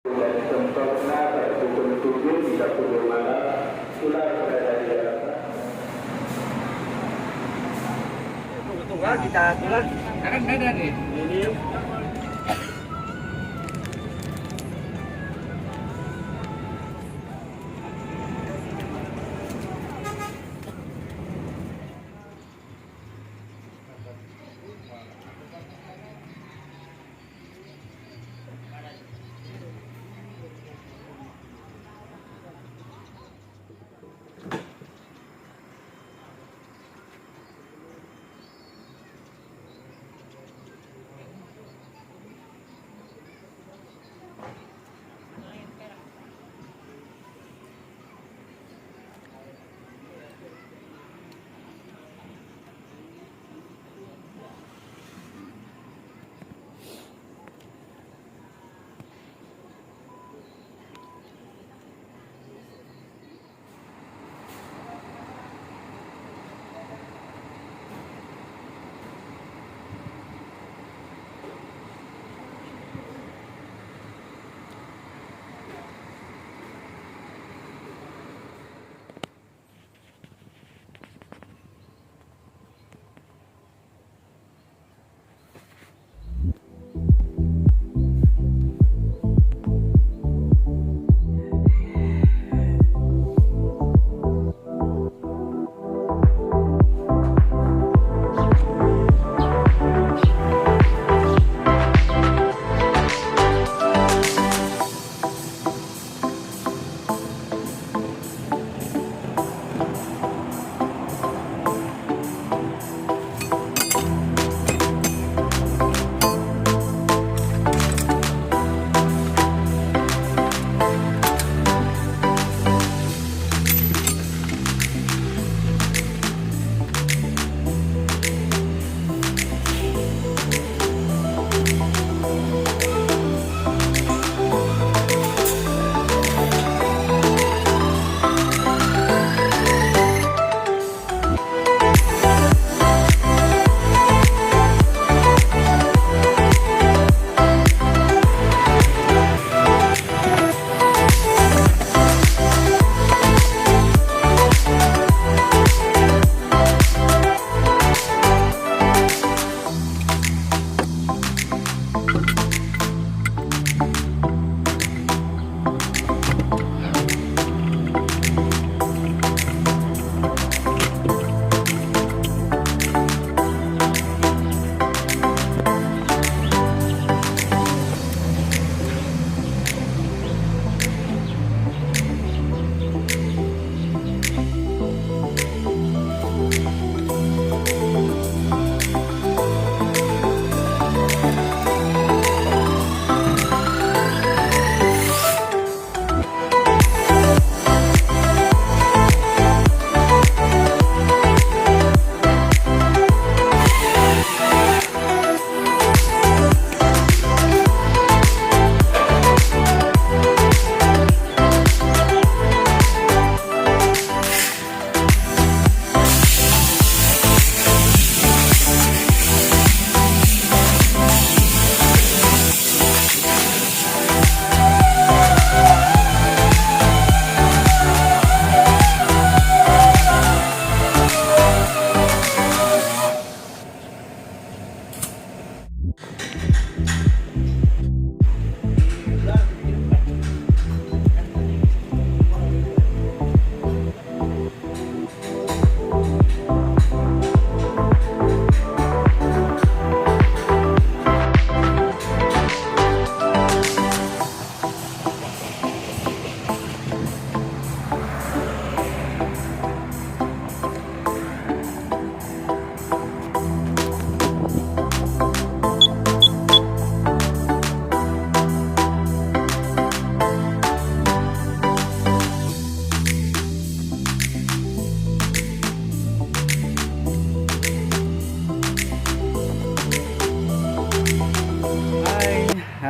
Dari tempatnya pada pukul 7 hingga pukul malam sudah berada di atas. Tunggal kita tulang. Kan beda nih. Ini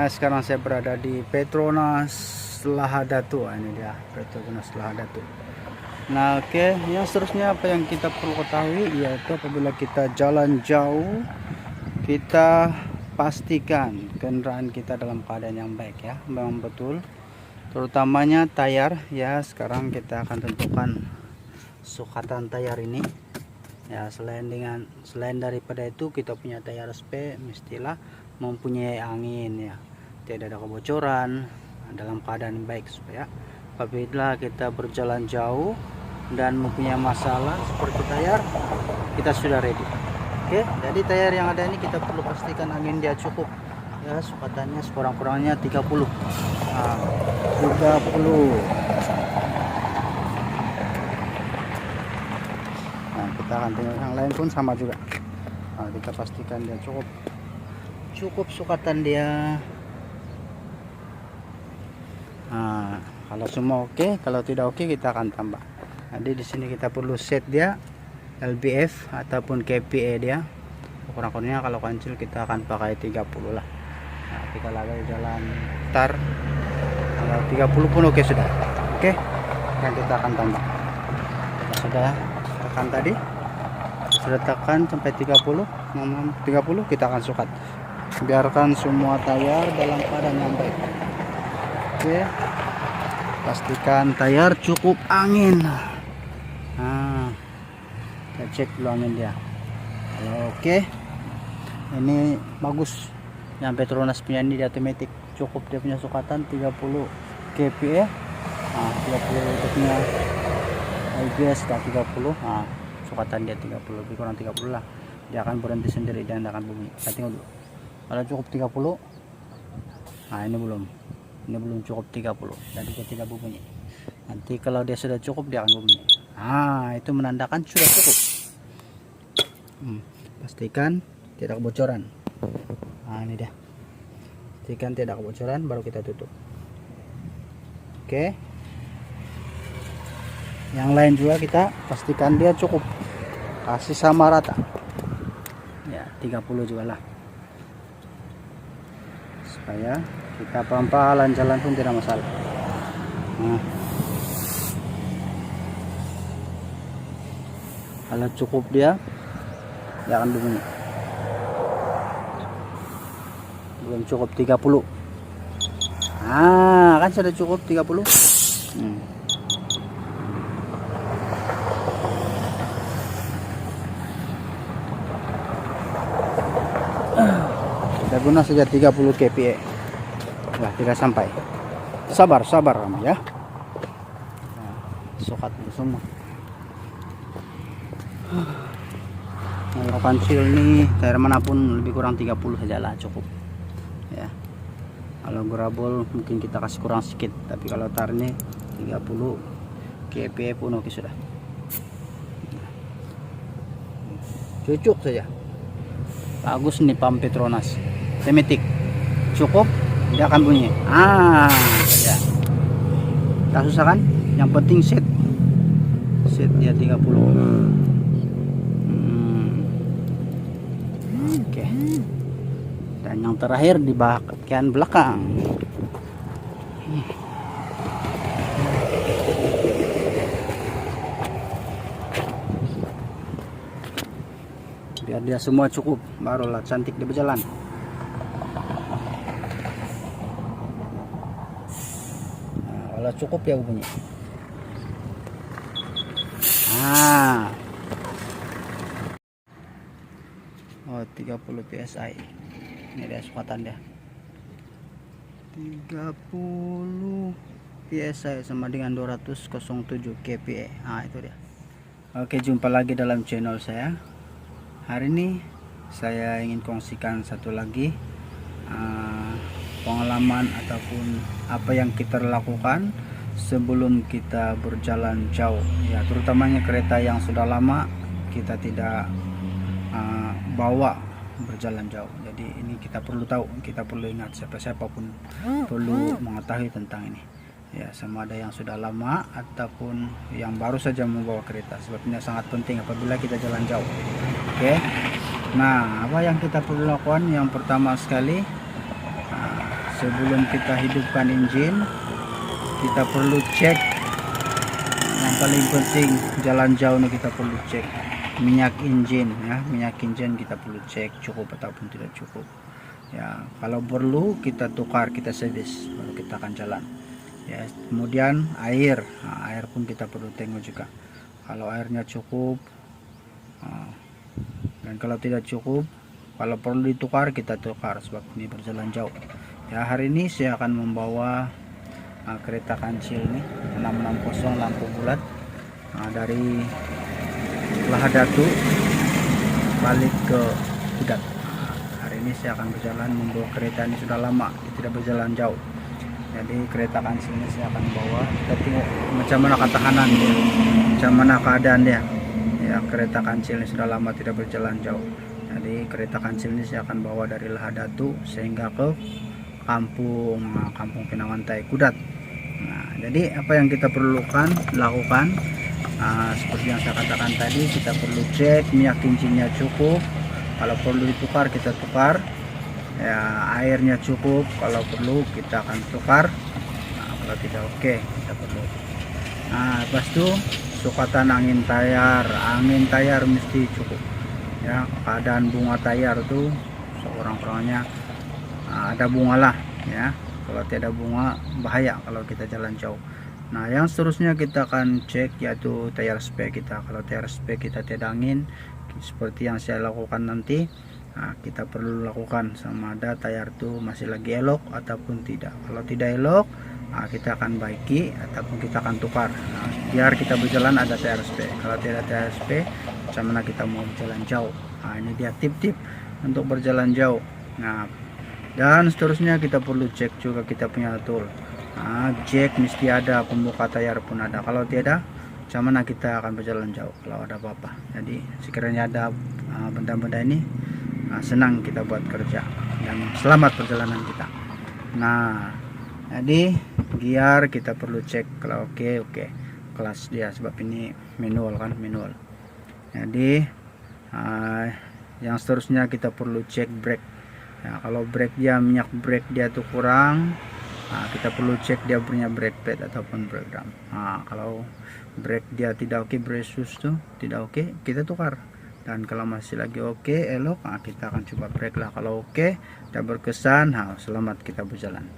Nah, sekarang saya berada di Petronas Lahadatu. Ini dia Petronas Lahadatu. Nah, oke, yang seterusnya apa yang kita perlu ketahui yaitu apabila kita jalan jauh, kita pastikan kendaraan kita dalam keadaan yang baik ya, memang betul, terutamanya tayar ya. Sekarang kita akan tentukan sukatan tayar ini ya. Selain daripada itu, kita punya tayar SP mestilah mempunyai angin ya, tidak ada kebocoran, dalam keadaan baik, supaya apabila kita berjalan jauh dan mempunyai masalah seperti tayar, kita sudah ready. Oke, jadi tayar yang ada ini kita perlu pastikan angin dia cukup ya, sukatannya sekurang-kurangnya 30. Nah, 30. Nah, kita akan tengok yang lain pun sama juga. Nah, kita pastikan dia cukup sukatan dia. Nah, kalau semua oke, kalau tidak oke kita akan tambah. Jadi di sini kita perlu set dia LBF ataupun KPA dia. Kurang-kurangnya kalau kancil kita akan pakai 30 lah. Nah, kita lagi jalan tar. Kalau 30 pun oke sudah. Oke. Dan kita akan tambah. Kita sudah tekan tadi. Sudah tekan sampai 30. 30 kita akan sukat. Biarkan semua tayar dalam keadaan yang baik. Oke. Pastikan tayar cukup angin. Nah, kita cek dulu angin dia. Oke, ini bagus. Yang Petronas punya ini dia otomatis cukup, dia punya sukatan 30 kPa. Nah, 30 untuk punya IBS dah 30. Nah, sukatan dia 30, lebih kurang 30 lah. Dia akan berhenti sendiri dan akan bunyi. Kita tengok dulu. Kalau cukup 30. Nah, ini belum cukup 30, jadi dia tidak berbunyi. Nanti kalau dia sudah cukup dia akan berbunyi. Nah, itu menandakan sudah cukup. Pastikan tidak kebocoran. Nah, ini dia. Pastikan tidak kebocoran, baru kita tutup. Oke. Yang lain juga kita pastikan dia cukup. Kasih sama rata. Ya, 30 juga lah. Supaya kita pelan-pelan jalan pun tidak masalah. Nah, kalau cukup dia akan bunyi. Belum cukup 30. Ah, kan sudah cukup 30. Kita guna saja 30 kPa. Wah, tidak sampai. Sabar ya. Nah, sokat semua. Kalau kancil nih tayar manapun lebih kurang 30 saja lah cukup. Ya. Kalau grabol mungkin kita kasih kurang sedikit, tapi kalau tar ini 30 kPa pun oke sudah. Cucuk saja. Bagus nih pump Petronas. Tematik. Cukup. Dia akan bunyi. Ya. Tak susah kan? Yang penting set dia 30. Oke. Dan yang terakhir di bagian belakang. Biar dia semua cukup, barulah cantik dia berjalan. Kalau cukup ya bunyi. Oh, 30 psi. Ini dia sukatan dia. 30 psi sama dengan 207 kPa. Nah, itu dia. Oke, jumpa lagi dalam channel saya. Hari ini saya ingin kongsikan satu lagi pengalaman ataupun apa yang kita lakukan sebelum kita berjalan jauh ya, terutamanya kereta yang sudah lama kita tidak bawa berjalan jauh. Jadi ini kita perlu tahu, kita perlu ingat, siapa pun perlu mengetahui tentang ini ya, sama ada yang sudah lama ataupun yang baru saja membawa kereta, sebab ini sangat penting apabila kita jalan jauh. Oke. Nah, apa yang kita perlu lakukan? Yang pertama sekali, sebelum kita hidupkan engine, kita perlu cek. Yang paling penting jalan jauh nih, kita perlu cek minyak engine ya. Minyak engine kita perlu cek cukup ataupun tidak cukup Ya, kalau perlu kita tukar, kita servis, baru kita akan jalan. Ya, kemudian air, air pun kita perlu tengok juga. Kalau airnya cukup, dan kalau tidak cukup, kalau perlu ditukar kita tukar sebab ini berjalan jauh. Ya, hari ini saya akan membawa kereta kancil nih 660 lampu bulat dari Lahadatu balik ke Kudat. Hari ini saya akan berjalan membawa kereta ini, sudah lama tidak berjalan jauh. Jadi kereta kancil ini saya akan bawa, kita tengok macam mana ketahanan dia, macam mana keadaan dia. Ya, kereta kancil ini sudah lama tidak berjalan jauh. Jadi kereta kancil ini saya akan bawa dari Lahadatu sehingga ke kampung Pinawantai Kudat. Nah, jadi apa yang kita perlukan lakukan, seperti yang saya katakan tadi, kita perlu cek minyak kincinnya cukup, kalau perlu ditukar kita tukar. Ya, airnya cukup, kalau perlu kita akan tukar. Kalau tidak oke, kita perlu. Lepas itu sukatan angin tayar mesti cukup. Ya, keadaan bunga tayar itu seorang-orangnya ada bunga lah, ya. Kalau tidak bunga bahaya kalau kita jalan jauh. Nah, yang seterusnya kita akan cek yaitu tayar spek kita. Kalau tayar spek kita tidak angin, seperti yang saya lakukan nanti, kita perlu lakukan sama ada tayar itu masih lagi elok ataupun tidak. Kalau tidak elok, kita akan baiki ataupun kita akan tukar. Biar kita berjalan ada tayar spek. Kalau tidak tayar spek, macam mana kita mau berjalan jauh. Ini dia tip-tip untuk berjalan jauh. Nah, dan seterusnya kita perlu cek juga kita punya tool. Jack mesti ada, pembuka tayar pun ada. Kalau tidak, macam mana kita akan berjalan jauh kalau ada apa-apa. Jadi sekiranya ada benda-benda ini, senang kita buat kerja dan selamat perjalanan kita. Nah, jadi gear kita perlu cek kalau oke kelas dia, sebab ini manual kan, manual. Jadi yang seterusnya kita perlu cek brake. Ya, kalau brake dia, minyak brake dia tuh kurang, kita perlu cek dia punya brake pad ataupun brake drum. Kalau brake dia tidak oke, brake shoes tuh tidak oke, kita tukar. Dan kalau masih lagi oke, elok, kita akan coba brake lah. Kalau oke, tidak berkesan, selamat kita berjalan.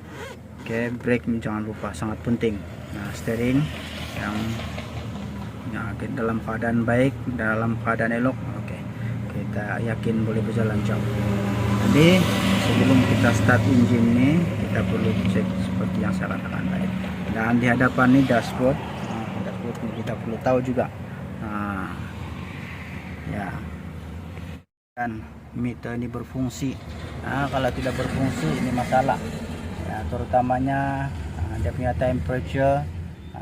Oke, brake jangan lupa, sangat penting. Nah, steering yang dalam keadaan baik, dalam keadaan elok, oke, kita yakin boleh berjalan jauh. Jadi sebelum kita start engine ini, kita perlu cek seperti yang saya katakan tadi. Dan di hadapan ini dashboard, dashboard ini kita perlu tahu juga. Ya, dan meter ini berfungsi. Kalau tidak berfungsi ini masalah. Ya, terutamanya dia punya temperature,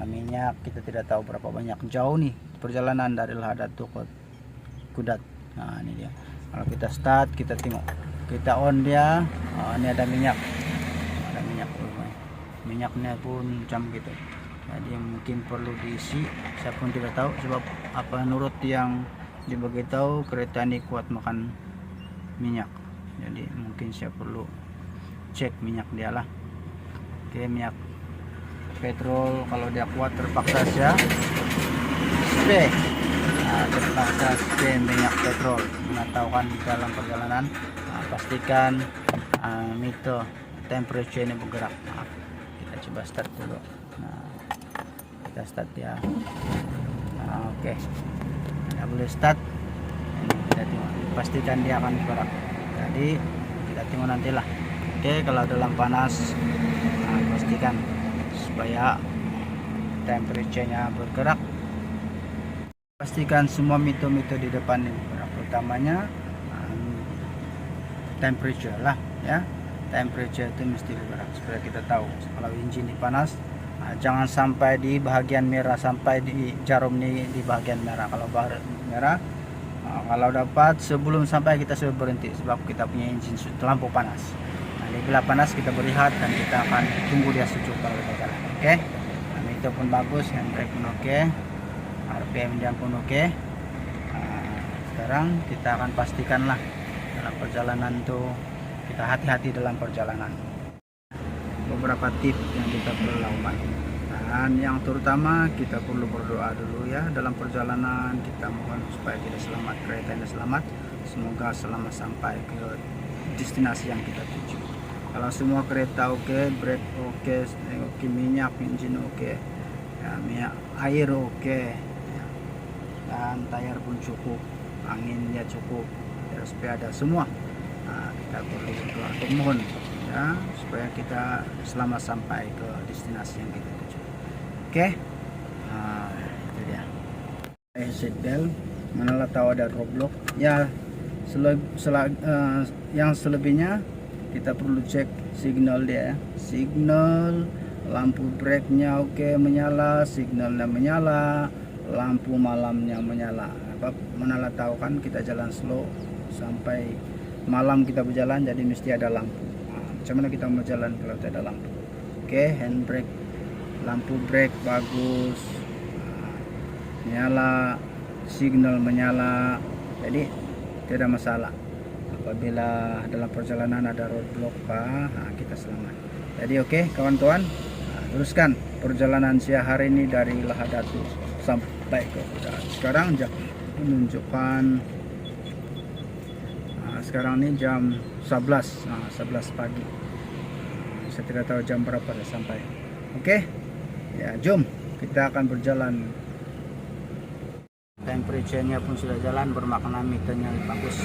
minyak kita tidak tahu berapa banyak. Jauh nih perjalanan dari Lahadatu ke Kudat. Ini dia. Kalau kita start, kita tengok, kita on dia, ini ada minyak, minyaknya pun macam gitu. Jadi mungkin perlu diisi, saya pun tidak tahu sebab apa, menurut yang diberitahu kereta ini kuat makan minyak, jadi mungkin saya perlu cek minyak dia lah. Oke, minyak petrol kalau dia kuat terpaksa saya spek, terpaksa spek minyak petrol. Tahu kan di dalam perjalanan, pastikan meter temperature ini bergerak. Kita coba start dulu. Kita start ya. Oke. Kita boleh start. Ini kita tengok, pastikan dia akan bergerak. Jadi kita tengok nantilah. Oke, kalau dalam panas, pastikan supaya temperature-nya bergerak. Pastikan semua meter-meter di depan ini bergerak, utamanya temperature lah, ya. Temperature itu mesti bergerak supaya kita tahu kalau engine ini panas. Jangan sampai di bagian merah, sampai di jarum ini di bagian merah. Kalau merah, kalau dapat sebelum sampai kita sudah berhenti sebab kita punya engine lampu panas. Bila panas kita berehat dan kita akan tunggu dia sejuk kalau kita jalan. Oke, itu pun bagus, handbrake pun oke, RPM dia pun oke. Sekarang kita akan pastikanlah dalam perjalanan tuh kita hati-hati dalam perjalanan. Beberapa tips yang kita perlu lakukan, dan yang terutama kita perlu berdoa dulu ya dalam perjalanan. Kita mohon supaya kita selamat, kereta ini selamat, semoga selamat sampai ke destinasi yang kita tuju. Kalau semua kereta oke, brake oke, minyak engine oke, ya, minyak air oke, ya, dan tayar pun cukup, anginnya cukup, ya, supaya ada semua. Nah, kita perlu berdoa untuk mohon ya supaya kita selamat sampai ke destinasi yang kita tuju. Oke, nah, itu dia. Seat belt, manalah tahu ada roadblock. Ya, yang selebihnya kita perlu cek signal dia, signal, lampu brake-nya oke menyala, signalnya menyala, lampu malamnya menyala. Manalah tahu kan kita jalan slow sampai malam kita berjalan, jadi mesti ada lampu. Macam mana kita mau jalan kalau tidak ada lampu? Oke, handbrake, lampu brake bagus, menyala, signal menyala, jadi tidak masalah. Apabila dalam perjalanan ada roadblock kita selamat. Jadi oke, kawan-kawan, teruskan perjalanan siang hari ini dari Lahadatu sampai ke Kuda. Sekarang jam menunjukkan sekarang ini jam 11 pagi. Saya tidak tahu jam berapa saya sampai. Oke, ya jom kita akan berjalan. Temperature-nya pun sudah jalan, bermakna meternya bagus.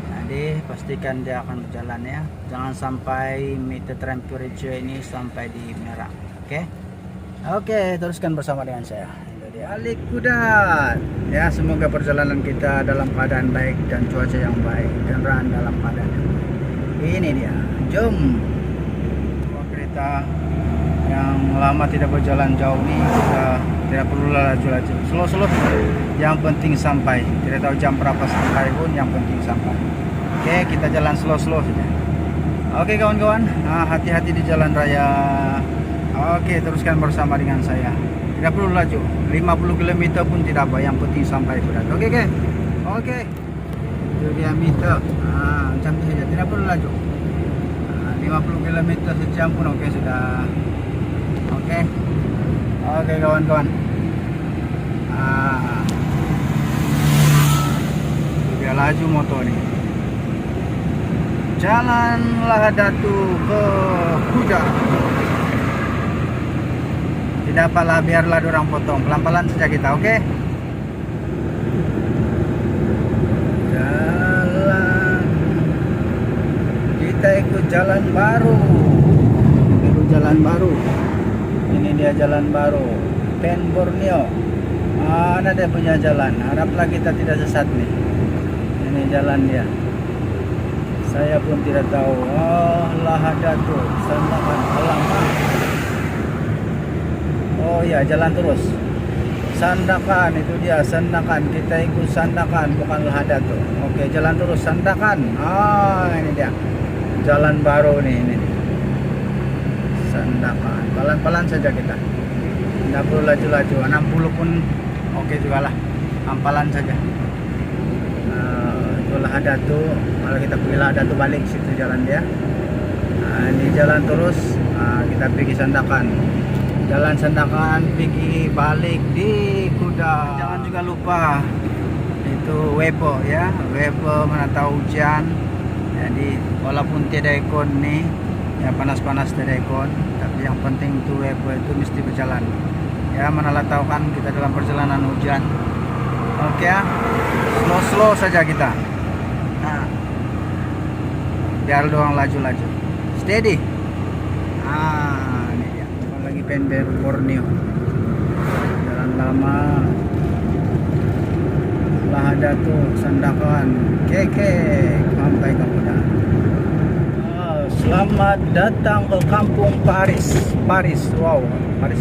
Jadi pastikan dia akan berjalan ya. Jangan sampai meter temperature ini sampai di merah. Oke, teruskan bersama dengan saya. Balik Kuda. Ya, semoga perjalanan kita dalam keadaan baik dan cuaca yang baik, kendaraan dalam keadaan yang baik. Ini dia. Jom. Kereta yang lama tidak berjalan jauh nih, kita tidak perlu laju-laju, slow-slow. Yang penting sampai. Tidak tahu jam berapa sampai pun, yang penting sampai. Oke, kita jalan slow-slow saja. Oke kawan-kawan, hati-hati di jalan raya. Oke, teruskan bersama dengan saya. Tidak perlu laju, 50 km pun tidak apa, yang penting sampai berat. Oke. Itu dia meter. Macam itu saja, tidak perlu laju. 50 km sejam pun oke sudah. Oke kawan-kawan. Dia laju motor nih. Jalan Lahadatu ke Kuda. Tidak apalah, biarlah dorang potong. Pelan-pelan saja kita, oke? Jalan. Kita ikut jalan baru. Ini dia jalan baru. Pen Borneo. Mana dia punya jalan? Haraplah kita tidak sesat nih. Ini jalan dia. Saya pun tidak tahu. Lahadatu, Sandakan, alamak. Oh ya, jalan terus. Sandakan, itu dia Sandakan. Kita ikut Sandakan, bukan Lahadatu. Oke, jalan terus Sandakan. Ini dia. Jalan baru nih ini. Sandakan. Pelan-pelan saja kita. Tidak perlu laju-laju. 60 pun oke juga lah. Pelan saja. Itu Lahadatu. Kalau kita pergi Lahadatu balik situ jalan dia. Ini jalan terus. Kita pergi Sandakan. Jalan Sandakan pergi balik di Kuda. Jangan juga lupa itu Weibo ya. Weibo mana tahu hujan. Jadi walaupun tidak ikon nih, ya panas-panas tidak ikon, tapi yang penting itu Weibo itu mesti berjalan. Ya, manalah tahu kan kita dalam perjalanan hujan. Oke ya. Slow-slow saja kita. Biar doang laju-laju. Steady. Ini dia. Lagi Pen Borneo. Jalan lama. Lahadatu, Sandakan, Keke, sampai ke Kuda. Selamat datang ke kampung Paris. Wow, Paris.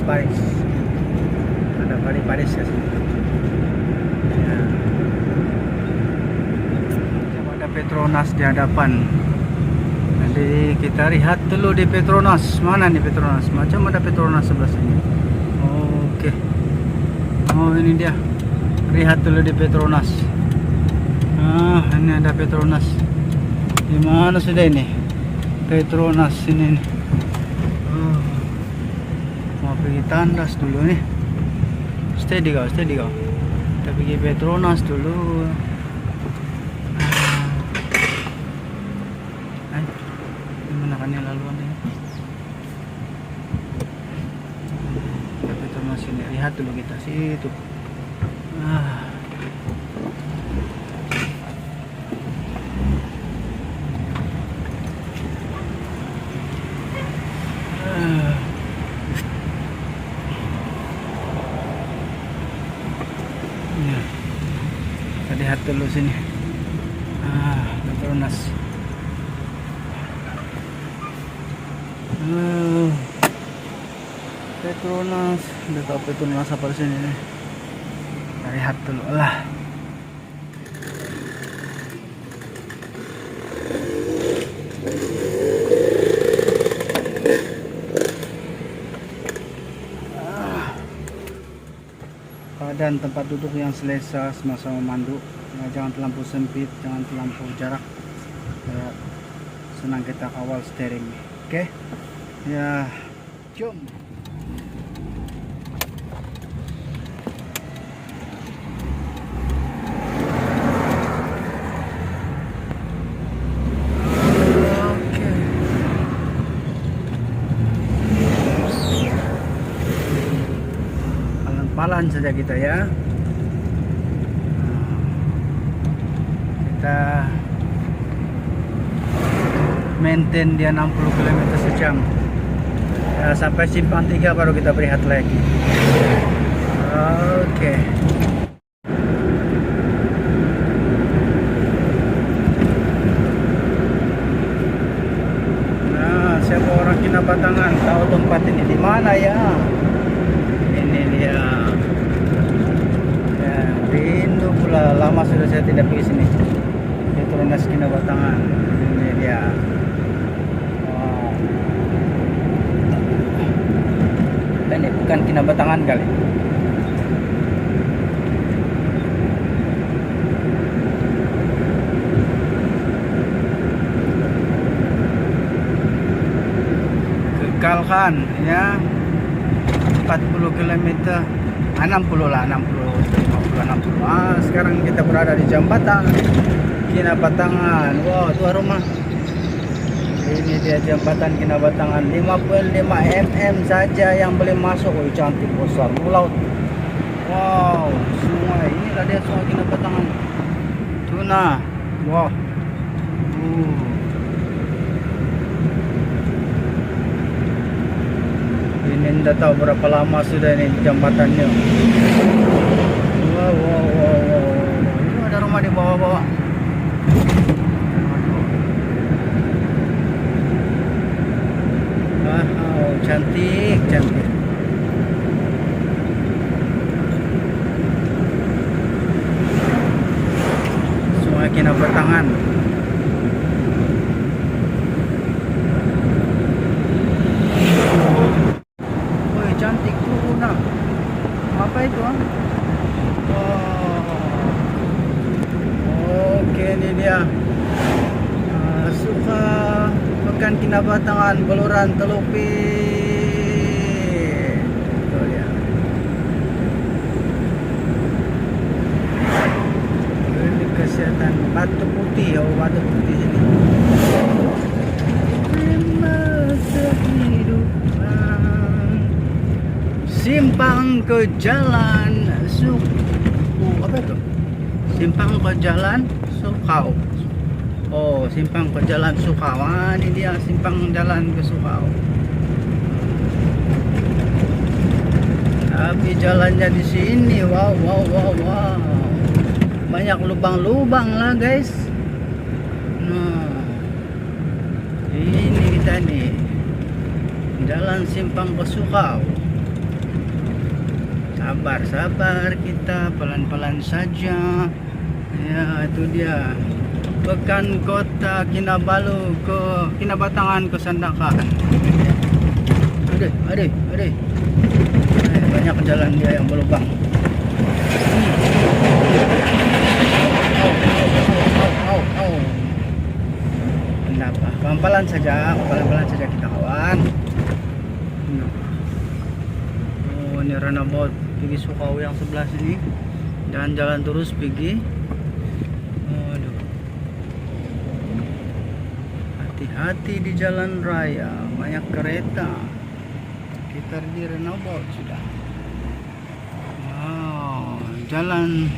Ada Paris ke sini. Ya. Ada Petronas di hadapan. Jadi kita lihat dulu di Petronas. Mana nih Petronas? Macam ada Petronas sebelah sini. Oke. Ini dia. Lihat dulu di Petronas. Ini ada Petronas. Di mana sudah ini? Petronas ini nih. Mau pergi tandas dulu nih. Steady kau. Kita pergi Petronas dulu. mana kan yang laluan ini. Tapi terus sini lihat dulu kita situ. Ah. Ya. Kita lihat dulu sini. Petronas. Petronas, udah tau Petronas apa di sini nih. Kita lihat dulu lah. Keadaan tempat duduk yang selesa semasa memandu. Ya, jangan terlampau sempit, jangan terlampau jarak. Ya, senang kita kawal steering. Oke, ya, jom. Pelan saja kita ya. Kita maintain dia 60 km sejam ya, sampai simpang 3 baru kita berehat lagi. Oke. Nah, siapa orang Kinabatangan tahu tempat ini di mana ya? Ini dia. Ya, rindu pula, lama sudah saya tidak pergi sini. Petronas Kinabatangan. Ini dia. Wow. Ini bukan Kinabatangan kali. Kekalkan ya. 40 km, 60 lah, 60. Sekarang kita berada di jembatan Kinabatangan. Wow, tua rumah. Ini dia jembatan Kinabatangan. 55 mm saja yang boleh masuk. Oh, cantik besar laut. Wow, sungai. Inilah dia sungai Kinabatangan. Tuna. Wow. Ini tidak tahu berapa lama sudah ini jembatannya. Wow. Ini ada rumah di bawah-bawah. Wow, cantik. Sungai Kinabatangan. Cantik tuna. Apa itu? Oke, ini dia. Suka Pekan Kinabatangan, Baluran Telupi. Tuh dia. Ini kesehatan Batu Putih. Oh, Batu Putih sini. Simpang ke jalan apa itu? Simpang ke jalan Sukau. Oh, simpang ke jalan Sukau. Ini dia simpang jalan ke Sukau. Tapi jalannya di sini, wow. Banyak lubang-lubang lah, guys. Nah, ini kita nih. Jalan simpang ke Sukau. Sabar kita, pelan-pelan saja ya. Itu dia Pekan Kota Kinabalu ke Kinabatangan ke Sandakan. Aduh. Banyak jalan dia yang berlubang. Kenapa? Pelan-pelan saja kita kawan. Oh, ini runabout pergi Sukau yang sebelah sini dan jalan terus pergi. Aduh, hati-hati di jalan raya, banyak kereta. Kita di Renault sudah. Wow, jalan.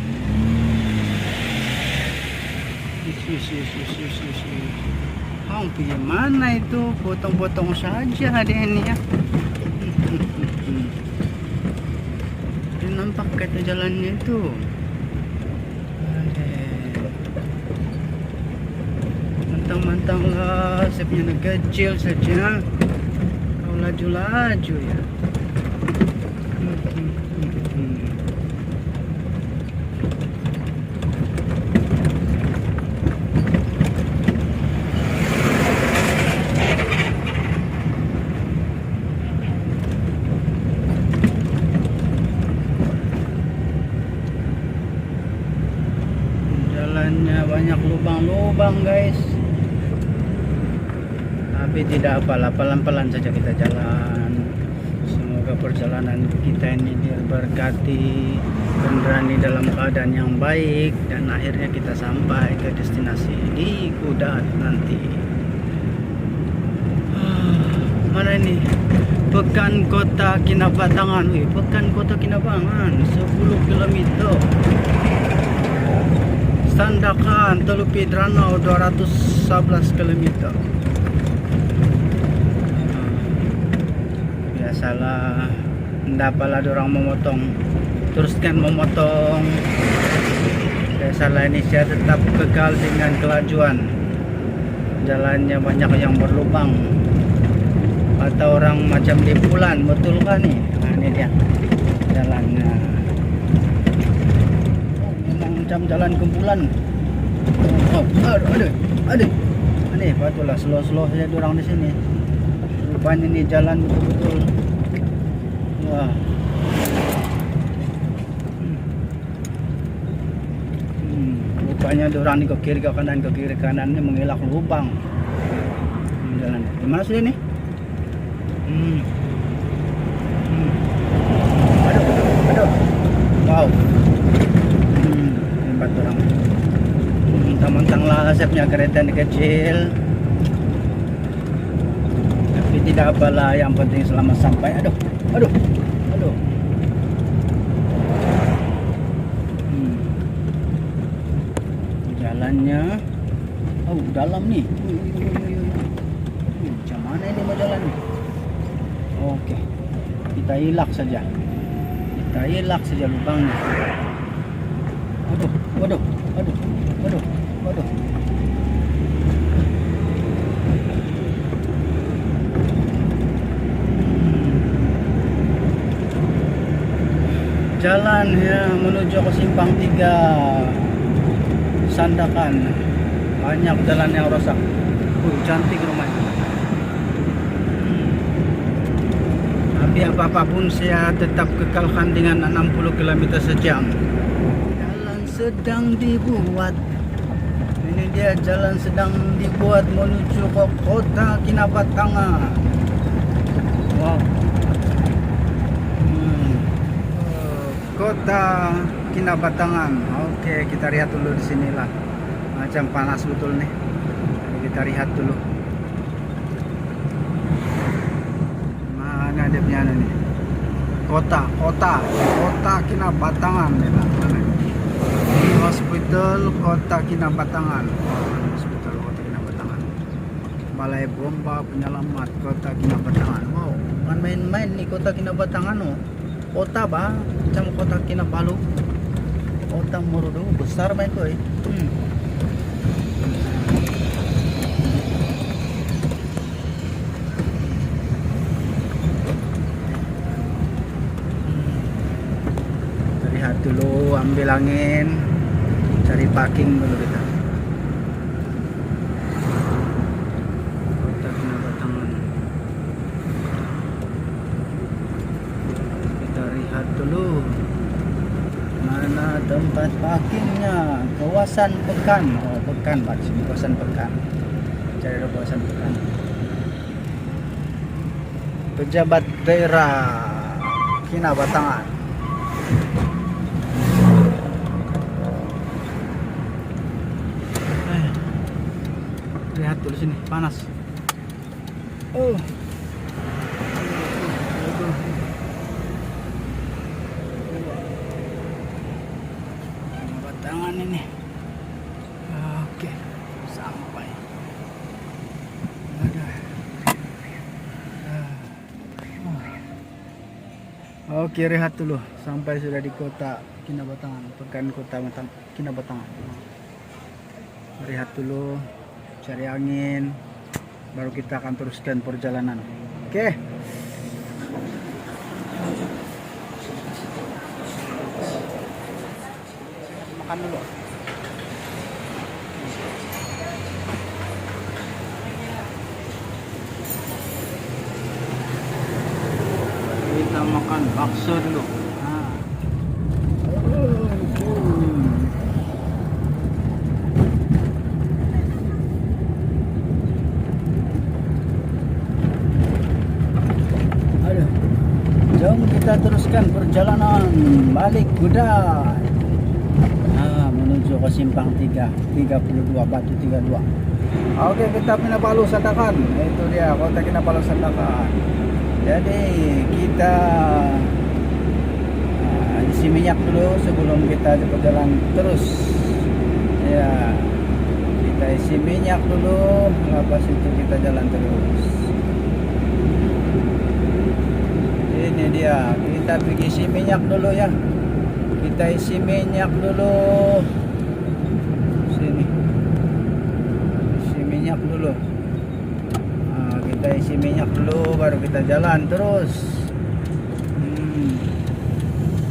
Pergi mana itu? Potong-potong saja dia ini ya. Ini nampak kata jalannya itu. Mentang-mentang lah, saya punya anak kecil saja. Kau laju-laju ya. Jalannya banyak lubang-lubang guys, tapi tidak apalah, pelan-pelan saja kita jalan. Semoga perjalanan kita ini diberkati, kendaraan dalam keadaan yang baik, dan akhirnya kita sampai ke destinasi di Kudat nanti. Mana ini? Pekan Kota Kinabatangan. Pekan Kota Kinabatangan 10 km. Sandakan Telupi Dranau 211 km. Biasalah, ndapalah orang memotong, teruskan memotong. Biasalah, ini saya tetap kekal dengan kelajuan. Jalannya banyak yang berlubang, atau orang macam di bulan, betul kan nih? Nah, ini dia jalannya. Macam jalan kumpulan. Aduh. Ini patutlah slow saja orang di sini. Rupanya ini jalan betul-betul. Wah. Rupanya orang ini ke kiri ke kanan ini mengelak lubang. Jalan. Gimana sih ini? Aduh. Wow. Orang mentang-mentang lah saya punya kereta ini kecil, tapi tidak apalah, yang penting selamat sampai. Aduh. Jalannya dalam nih. Macam mana ini mau jalan nih? Oke, kita hilak saja lubangnya. Waduh. Jalan ya menuju ke simpang 3 Sandakan. Banyak jalan yang rusak. Cantik rumahnya. Tapi apapun saya tetap kekalkan dengan 60 km sejam. Sedang dibuat. Ini dia jalan sedang dibuat menuju ke Kota Kinabatangan. Wow. Kota Kinabatangan. Oke, kita lihat dulu di sinilah. Macam panas betul nih. Kita lihat dulu. Mana dia punya nih? Kota Kinabatangan. Hospital Kota Kinabatangan. Hospital Kota Kinabatangan. Balai Bomba Penyelamat Kota Kinabatangan. Wow, bukan main-main nih Kota Kinabatangan. Kota bah, macam Kota Kinabalu. Kota Morodo besar main tuh. Lihat dulu, ambil angin, cari parking dulu kita. Kota Kinabatangan. Kita lihat dulu mana tempat parkingnya. Kawasan Pekan. Pekan Pak, sini kawasan Pekan. Cari kawasan Pekan. Pejabat daerah Kinabatangan. Lihat dulu sini, panas. Oh. Batangan ini. Oke, sampai. Ada. Oke, rehat dulu. Sampai sudah di kota Kinabatangan, pekan kota Kinabatangan. Rehat dulu, cari angin, baru kita akan teruskan perjalanan. Oke. Makan dulu. Kita makan bakso dulu. Nah. Aduh. Jom kita teruskan perjalanan balik Gudai. Nah, menuju ke simpang 32 Batu 32. Oke, kita Kinabalu Sandakan. Itu dia kota Kinabalu Sandakan. Jadi kita isi minyak dulu sebelum kita berjalan terus. Ya, kita isi minyak dulu, lepas itu kita jalan terus. Ini dia, kita pergi isi minyak dulu ya. Kita isi minyak dulu. Sini. Isi minyak dulu. Kita isi minyak dulu baru kita jalan terus.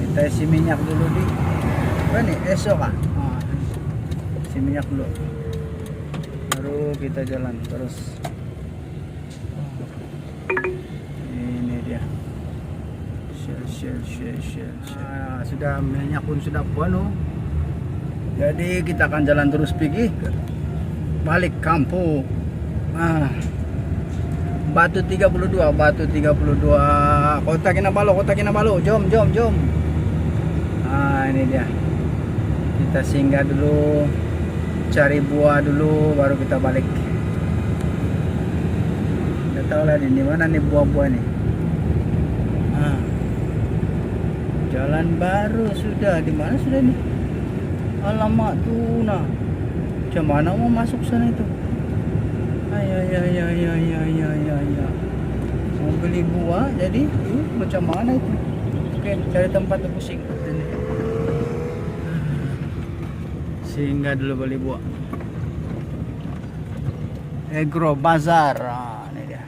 Kita isi minyak dulu di apa nih esok isi minyak dulu baru kita jalan terus. Ini dia shell. Sudah minyak pun sudah penuh, jadi kita akan jalan terus pergi balik kampung. Batu 32 Kota Kinabalu. Jom. Ini dia. Kita singgah dulu, cari buah dulu, baru kita balik. Tidak tahu lah di mana nih buah-buah nih. Jalan baru sudah. Di mana sudah nih? Alamak tuh nah. Macam mana mau masuk sana itu? Ya. Mau beli buah, jadi macam mana itu? Oke, cari tempat yang pusing. Singgah dulu beli buah. Agro Bazar. Ini dia.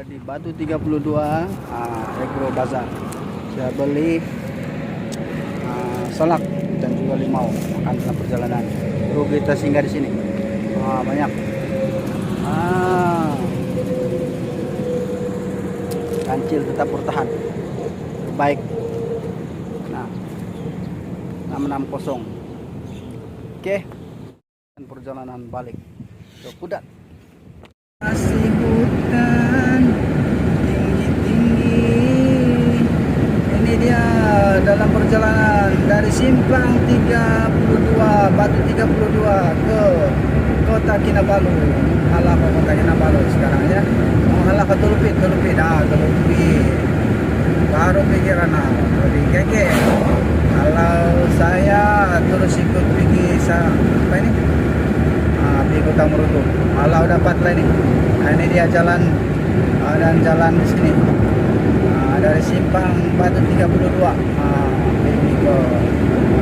Di Batu 32 Agro Bazar. Saya beli salak dan juga limau makan dalam perjalanan. Terus kita singgah di sini. Banyak. Kancil tetap bertahan. Baik. Nah. 660. Oke. Dan perjalanan balik ke Kudat. Masih hutan tinggi-tinggi. Ini dia dalam perjalanan dari simpang 32 Batu 32 ke Kota Kinabalu. Halah ke Kota Kinabalu sekarang ya. Halah ke Telupit. Telupit. Baru pikiran lebih keke. Kalau saya terus ikut pergi apa ini? Kota Merutu. Kalau dapat lah ini. Ini dia jalan dan jalan di sini. Dari simpang Batu 32 pergi ke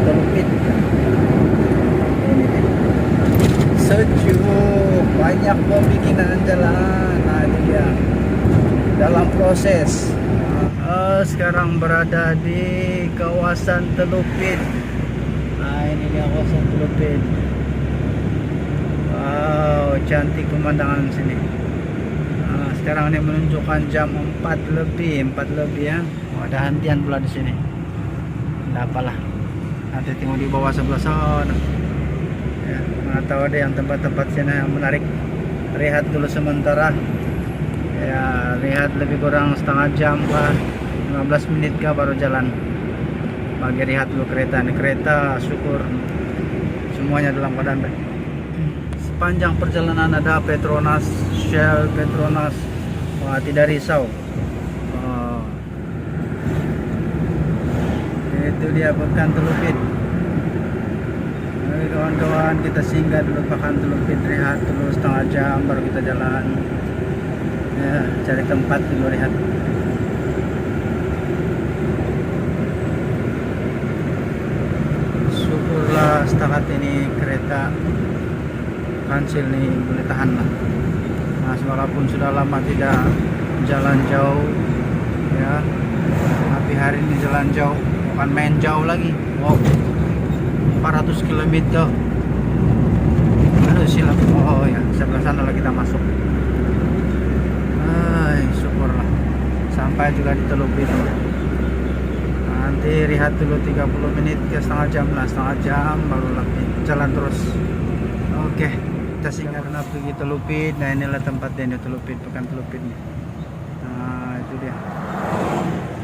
Telupit. Ini dia. Sejuk, banyak pembikinan jalan. Ini dia. Dalam proses. Sekarang berada di kawasan Telupit. Ini dia kawasan Telupit. Wow, cantik pemandangan sini. sekarang ini menunjukkan jam 4 lebih ya. Oh, ada hentian pula di sini. Tidak apalah. Nanti tengok di bawah sebelah sana. Ya, mana tahu ada yang tempat-tempat sini yang menarik. Rehat dulu sementara. Ya, lihat lebih kurang setengah jam kah, 15 menit kah baru jalan. Bagi rehat dulu kereta. Ini kereta syukur semuanya dalam keadaan baik. Sepanjang perjalanan ada Petronas, Shell, Petronas. Wah, tidak risau. Oh. Itu dia Pekan Telupit. Oke, kawan-kawan, kita singgah dulu Pekan Telupit, rehat dulu setengah jam baru kita jalan. Ya, cari tempat dulu rehat. Syukurlah setakat ini kereta Kancil nih boleh tahan lah. Nah, walaupun sudah lama tidak jalan jauh ya, tapi hari ini jalan jauh, bukan main jauh lagi. Wow, 400 km. Aduh silap. Oh ya, sebelah sana lah kita masuk. Syukurlah sampai juga di Telupit. Nanti rehat dulu 30 menit ke setengah jam lah, setengah jam baru lagi jalan terus. Oke, kita singgah karena pergi Telupit. Nah, inilah tempatnya, ini Telupit, Pekan Telupit nih. Nah, itu dia.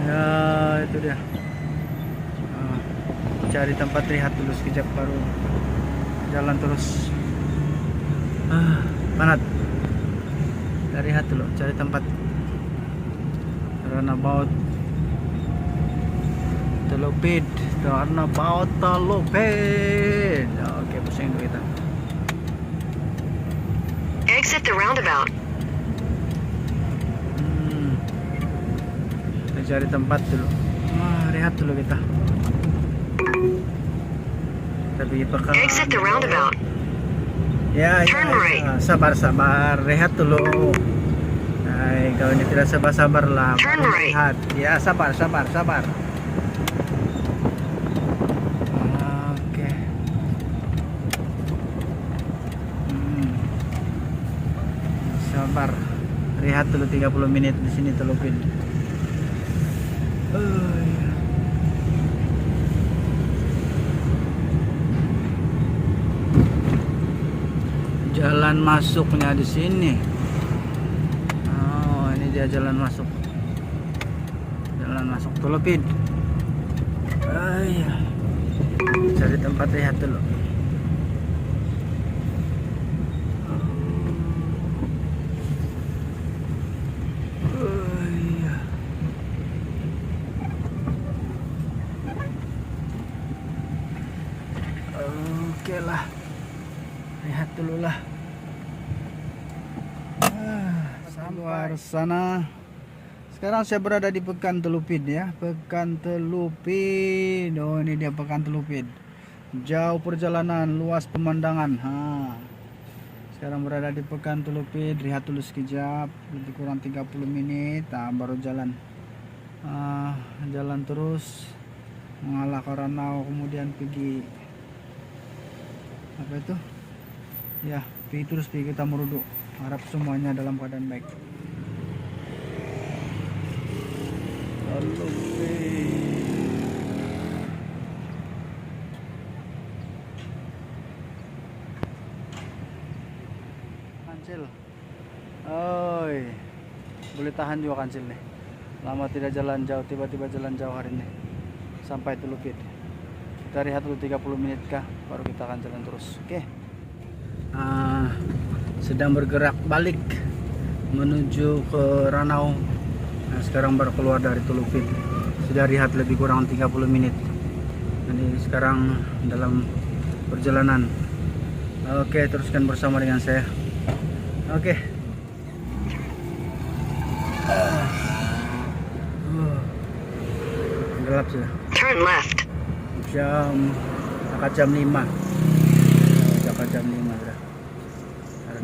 Ya, itu dia. Cari tempat rehat dulu sekejap baru jalan terus. Panat. Kita rehat dulu, cari tempat. Runabout Telupit, Runabout Telupit. Oke, pusing dulu kita. Exit the roundabout. Kita cari tempat dulu. Rehat dulu kita. Tapi Pekan. Exit the roundabout. Ya, Turn right. Sabar, rehat dulu. Hai, kalau ini tidak sabar lah. Turn right. Rehat. Ya, sabar. Oke. Sabar. Rehat dulu 30 menit di sini Telupin. Jalan masuknya di sini. Oh, ini dia jalan masuk. Jalan masuk Telupit. Iya. Cari tempat rehat dulu. Iya. Oke lah. Rehat dulu lah. Luar sana. Sekarang saya berada di Pekan Telupit ya. Pekan Telupit. Oh, ini dia Pekan Telupit. Jauh perjalanan, luas pemandangan. Sekarang berada di Pekan Telupit. Rehat dulu sekejap, lebih kurang 30 menit. Baru jalan. Jalan terus mengalah ke Ranau, kemudian pergi apa itu? Ya, pergi terus pergi kita Meruduk. Harap semuanya dalam keadaan baik. Kancil. Oi. Boleh tahan juga Kancil nih. Lama tidak jalan jauh, tiba-tiba jalan jauh hari ini. Sampai Telupit. Kita rehat dulu 30 menit kah, baru kita akan jalan terus. Oke. Sedang bergerak balik menuju ke Ranau. Nah, sekarang baru keluar dari Telupit. Sudah rehat lebih kurang 30 menit. Jadi sekarang dalam perjalanan. Oke, teruskan bersama dengan saya. Oke. Gelap sudah. Turn left. Jam 5. Jam 5 sudah.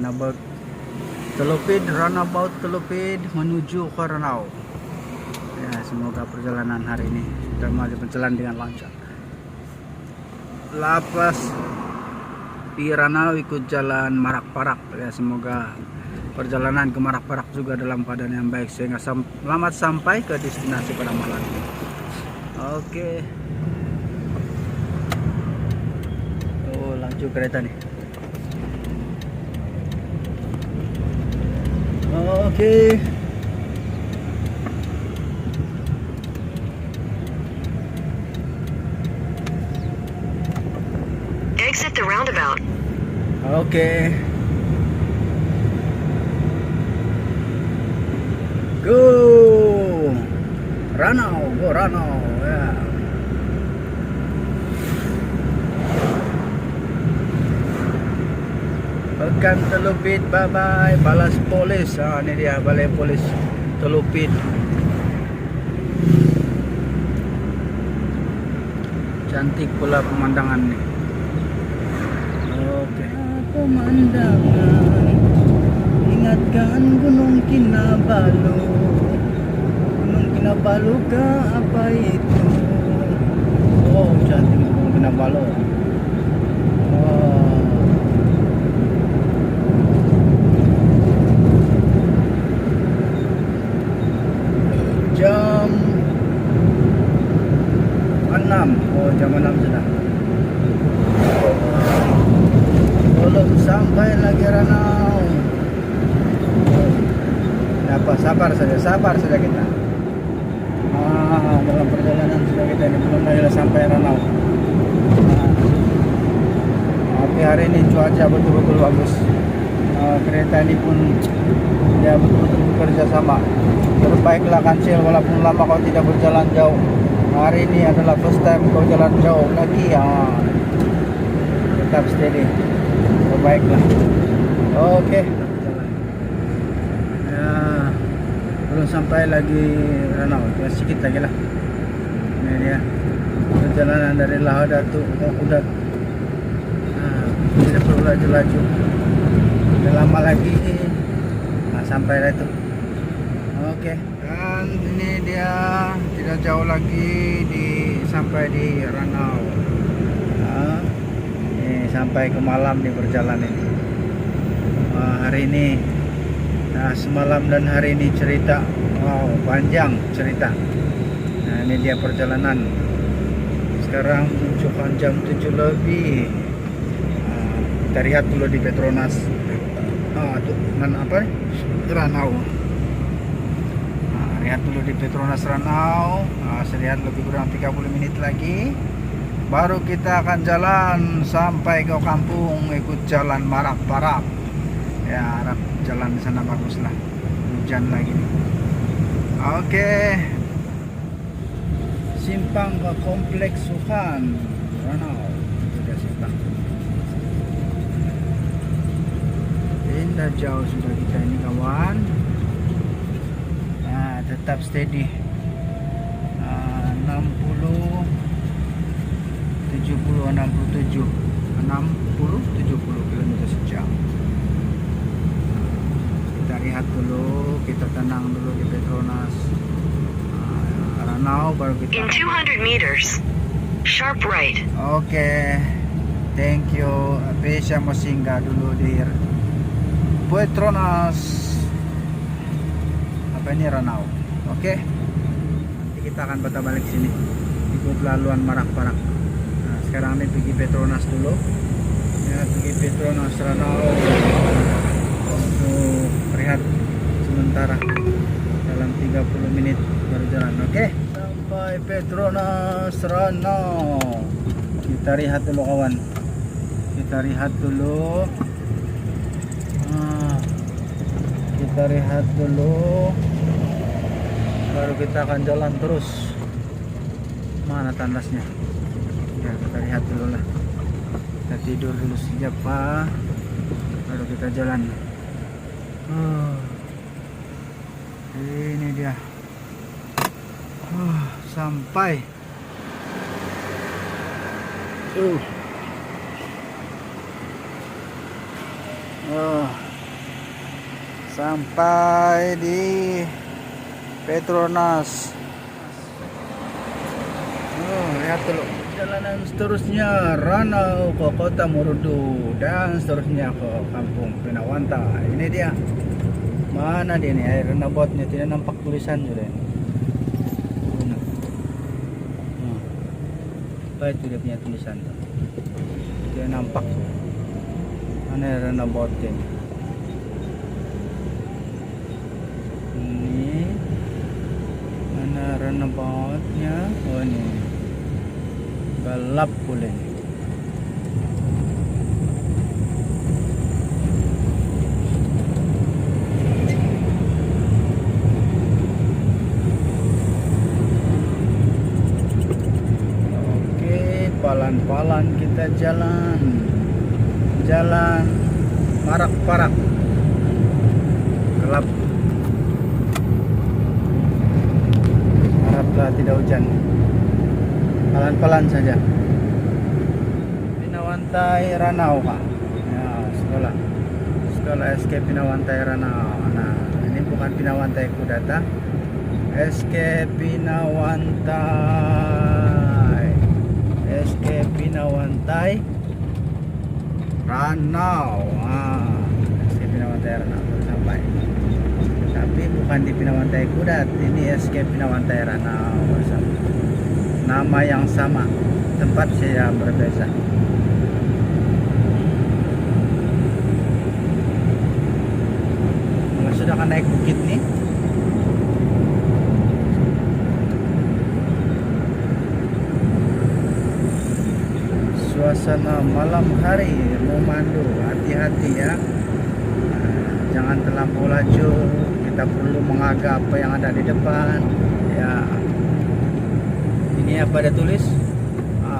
Runabout Telupit menuju ke Ranau. Ya, semoga perjalanan hari ini sudah berjalan dengan lancar. Lapas di Ranau ikut jalan marak-parak ya, semoga perjalanan ke Merak-Perak juga dalam keadaan yang baik sehingga selamat sampai ke destinasi pada malam ini. Oke. Oh, laju kereta nih. Oke. Exit the roundabout. Oke. Go Ranau, ya. Pekan Telupit, bye bye. Balas Polis, ini dia balai polis Telupit. Cantik pula pemandangan nih. Oke. Pemandangan ingatkan Gunung Kinabalu. Gunung Kinabalu ke apa itu? Oh, cantik Gunung Kinabalu. Oh. Jam 6. Oh, jam 6 sudah. Belum sampai lagi Ranau. Apa, sabar saja kita. Dalam perjalanan sudah kita ini belum lagi sampai Ranau. Tapi hari ini cuaca betul-betul bagus. Kereta ini pun ya betul-betul bekerja sama. Terbaiklah Kancil, walaupun lama kau tidak berjalan jauh. Hari ini adalah first time kau jalan jauh lagi. Tetap steady. Terbaiklah. Oke. Belum sampai lagi Ranau, sedikit lagi lah. Ini dia perjalanan dari Lahadatu ke Kudat. Tidak perlu laju-laju, tidak lama lagi sampai lah itu. Oke. Dan ini dia tidak jauh lagi sampai di Ranau. Ini sampai ke malam di perjalanan ini. Hari ini semalam dan hari ini cerita, wow, panjang cerita. Nah, ini dia perjalanan. Sekarang menunjukkan jam 7 lebih. Kita lihat dulu di Petronas. Ranau. Lihat dulu di Petronas Ranau. Saya lihat lebih kurang 30 menit lagi. Baru kita akan jalan sampai ke kampung, ikut jalan Merak-Perak. Ya, harap jalan di sana bagus lah. Hujan lagi nih. Oke. Simpang ke Kompleks Sukan Ranau. Sudah simpang. Indah jauh sudah kita ini kawan. Tetap steady. 60 70 67 km sejam. Kita lihat dulu, kita tenang dulu di Petronas Ranau, baru kita. In 200 meters, sharp right. Oke. Thank you. Saya mau singgah dulu di Petronas ini Ranau. Oke. Nanti kita akan putar balik sini ikut laluan Merak-Perak. Sekarang ini pergi Petronas dulu. Ya, pergi Petronas Ranau untuk rehat sementara dalam 30 menit berjalan. Oke. Sampai Petronas Ranau. Kita rehat dulu kawan. Kita rehat dulu. Kita rehat dulu. Baru kita akan jalan terus. Mana tandasnya? Ya, kita lihat dulu lah. Kita tidur dulu sekejap Pak. Baru kita jalan. Ini dia. Sampai. Sampai di Petronas. Lihat dulu perjalanan seterusnya Ranau ke Kota Murudu dan seterusnya ke Kampung Pinawanta. Ini dia Mana dia nih air nabotnya, tidak nampak tulisan sudah ini. Apa itu dia punya tulisan tuh? Tidak nampak. Mana air nabotnya? Ini mana air nabotnya? Oh ini gelap pula nih. Pelan-pelan kita jalan marak-parak gelap, haraplah tidak hujan. Pelan-pelan saja. Pinawantai Ranau Pak. Ya, sekolah SK Pinawantai Ranau. Nah, ini bukan Pinawantai Kudata, SK Pinawantai Ranau. SK Pinawantai Ranau baru sampai. Tapi bukan di Pinawantai Kudat, ini SK Pinawantai Ranau baru sampai. Nama yang sama, tempat saya berbeda. Kalau sudah akan naik bukit nih. Suasana malam hari memandu, hati-hati ya. Jangan terlampau laju, kita perlu mengaga apa yang ada di depan ya. Ini apa ada tulis?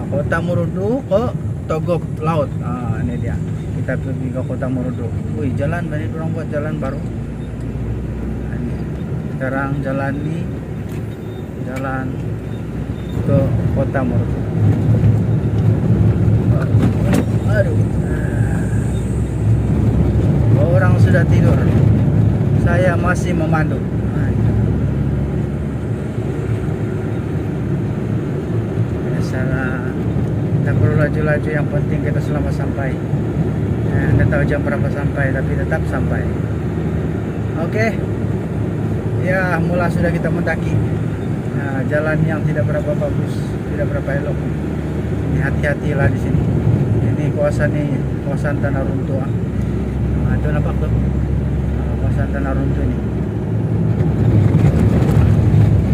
Kota Murudu ke Togop Laut. Ini dia, kita pergi ke Kota Murudu. Wih, jalan tadi orang buat jalan baru. Ini sekarang jalan ke Kota Murudu. Aduh, orang sudah tidur, saya masih memandu. Biasalah, tak perlu laju-laju, yang penting kita selamat sampai. Tidak tahu jam berapa sampai, tapi tetap sampai. Oke, ya mula sudah kita mendaki. Nah, jalan yang tidak berapa bagus, tidak berapa elok. Ini hati-hatilah di sini. Ini kawasan tanah runtuh. Itu nampak tuh, kawasan tanah runtuh ini.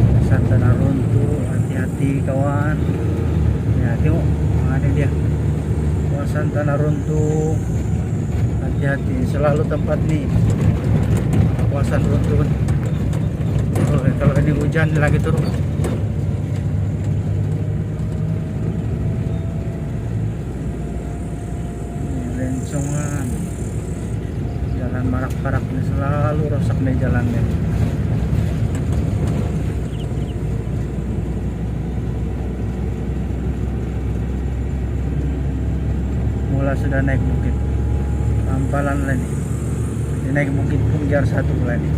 Kawasan tanah runtuh, hati-hati kawan. Ya tengok, ini dia kawasan tanah runtuh. Hati-hati, selalu tempat nih kawasan runtuh. Kalau ini hujan lagi turun. Lencongan, jalan marak-parak ini selalu rusak nih jalannya. Mula sudah naik bukit, pampalan lah nih. Naik bukit Pungjar 1 lah nih.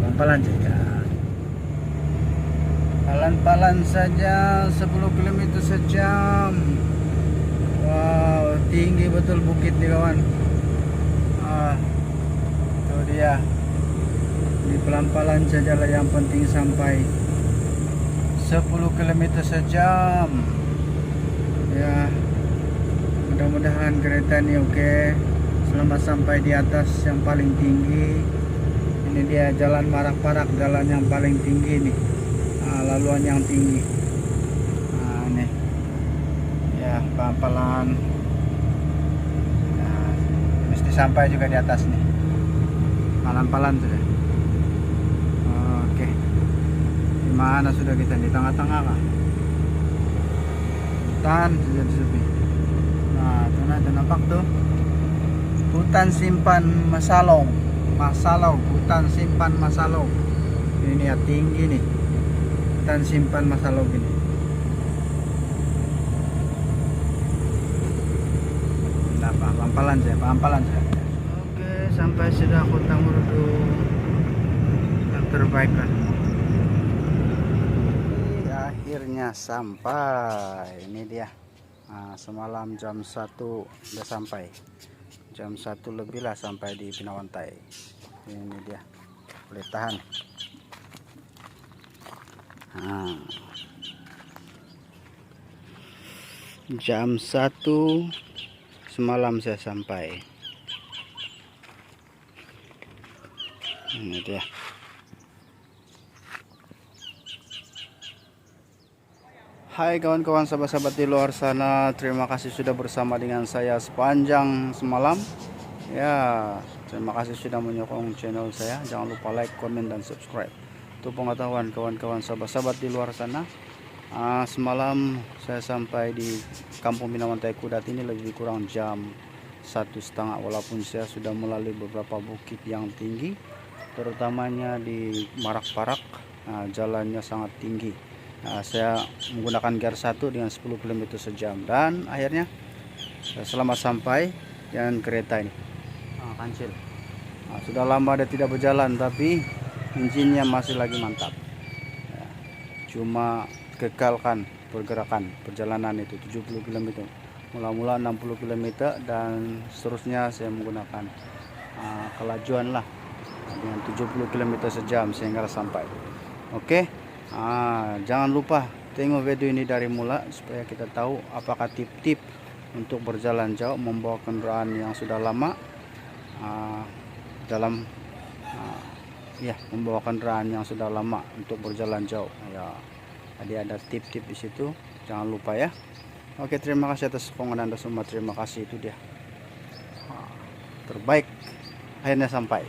Pampalan saja. Palan-palan saja, 10 km sejam. Wow, tinggi betul bukit nih kawan. Itu dia. Di pelan-pelan saja lah, yang penting sampai 10 km sejam. Ya, mudah-mudahan kereta ini oke. Selamat sampai di atas yang paling tinggi. Ini dia jalan marak-parak, jalan yang paling tinggi nih. Laluan yang tinggi. Nih ya, pelan-pelan. Mesti sampai juga di atas nih, pelan-pelan sudah. Oke, dimana sudah kita? Di tengah-tengah kah? Hutan sudah sepi. Nah, itu nampak tuh, hutan simpan Masalong, hutan simpan Masalong. Ini ya tinggi nih, hutan simpan Masalong ini. Nah, pelan-pelan saya. Oke, sampai sudah Kota Murudu yang terbaik kan. Akhirnya sampai. Ini dia. Semalam jam 1 udah sampai, jam 1 lebih lah sampai di Pinawantai. Ini dia, boleh tahan. Jam 1 semalam saya sampai. Ini dia. Hai kawan-kawan, sahabat-sahabat di luar sana, terima kasih sudah bersama dengan saya sepanjang semalam. Ya, terima kasih sudah menyokong channel saya. Jangan lupa like, komen, dan subscribe. Untuk pengetahuan kawan-kawan sahabat-sahabat di luar sana, semalam saya sampai di Kampung Pinawantai Kudat ini lebih kurang jam 1:30. Walaupun saya sudah melalui beberapa bukit yang tinggi, terutamanya di Marak-Parak, jalannya sangat tinggi. Saya menggunakan gear 1 dengan 10 km sejam, dan akhirnya selamat sampai dengan kereta ini. Kancil. Sudah lama dia tidak berjalan, tapi injinnya masih lagi mantap. Cuma kekalkan pergerakan perjalanan itu 70 km. Mula-mula 60 km dan seterusnya saya menggunakan kelajuan lah dengan 70 km sejam sehingga sampai. Oke. Jangan lupa tengok video ini dari mula supaya kita tahu apakah tip-tip untuk berjalan jauh membawa kendaraan yang sudah lama membawa kendaraan yang sudah lama untuk berjalan jauh. Ya, jadi ada tip-tip di situ, jangan lupa ya. Oke, terima kasih atas sokongan Anda semua. Terima kasih, itu dia terbaik, akhirnya sampai.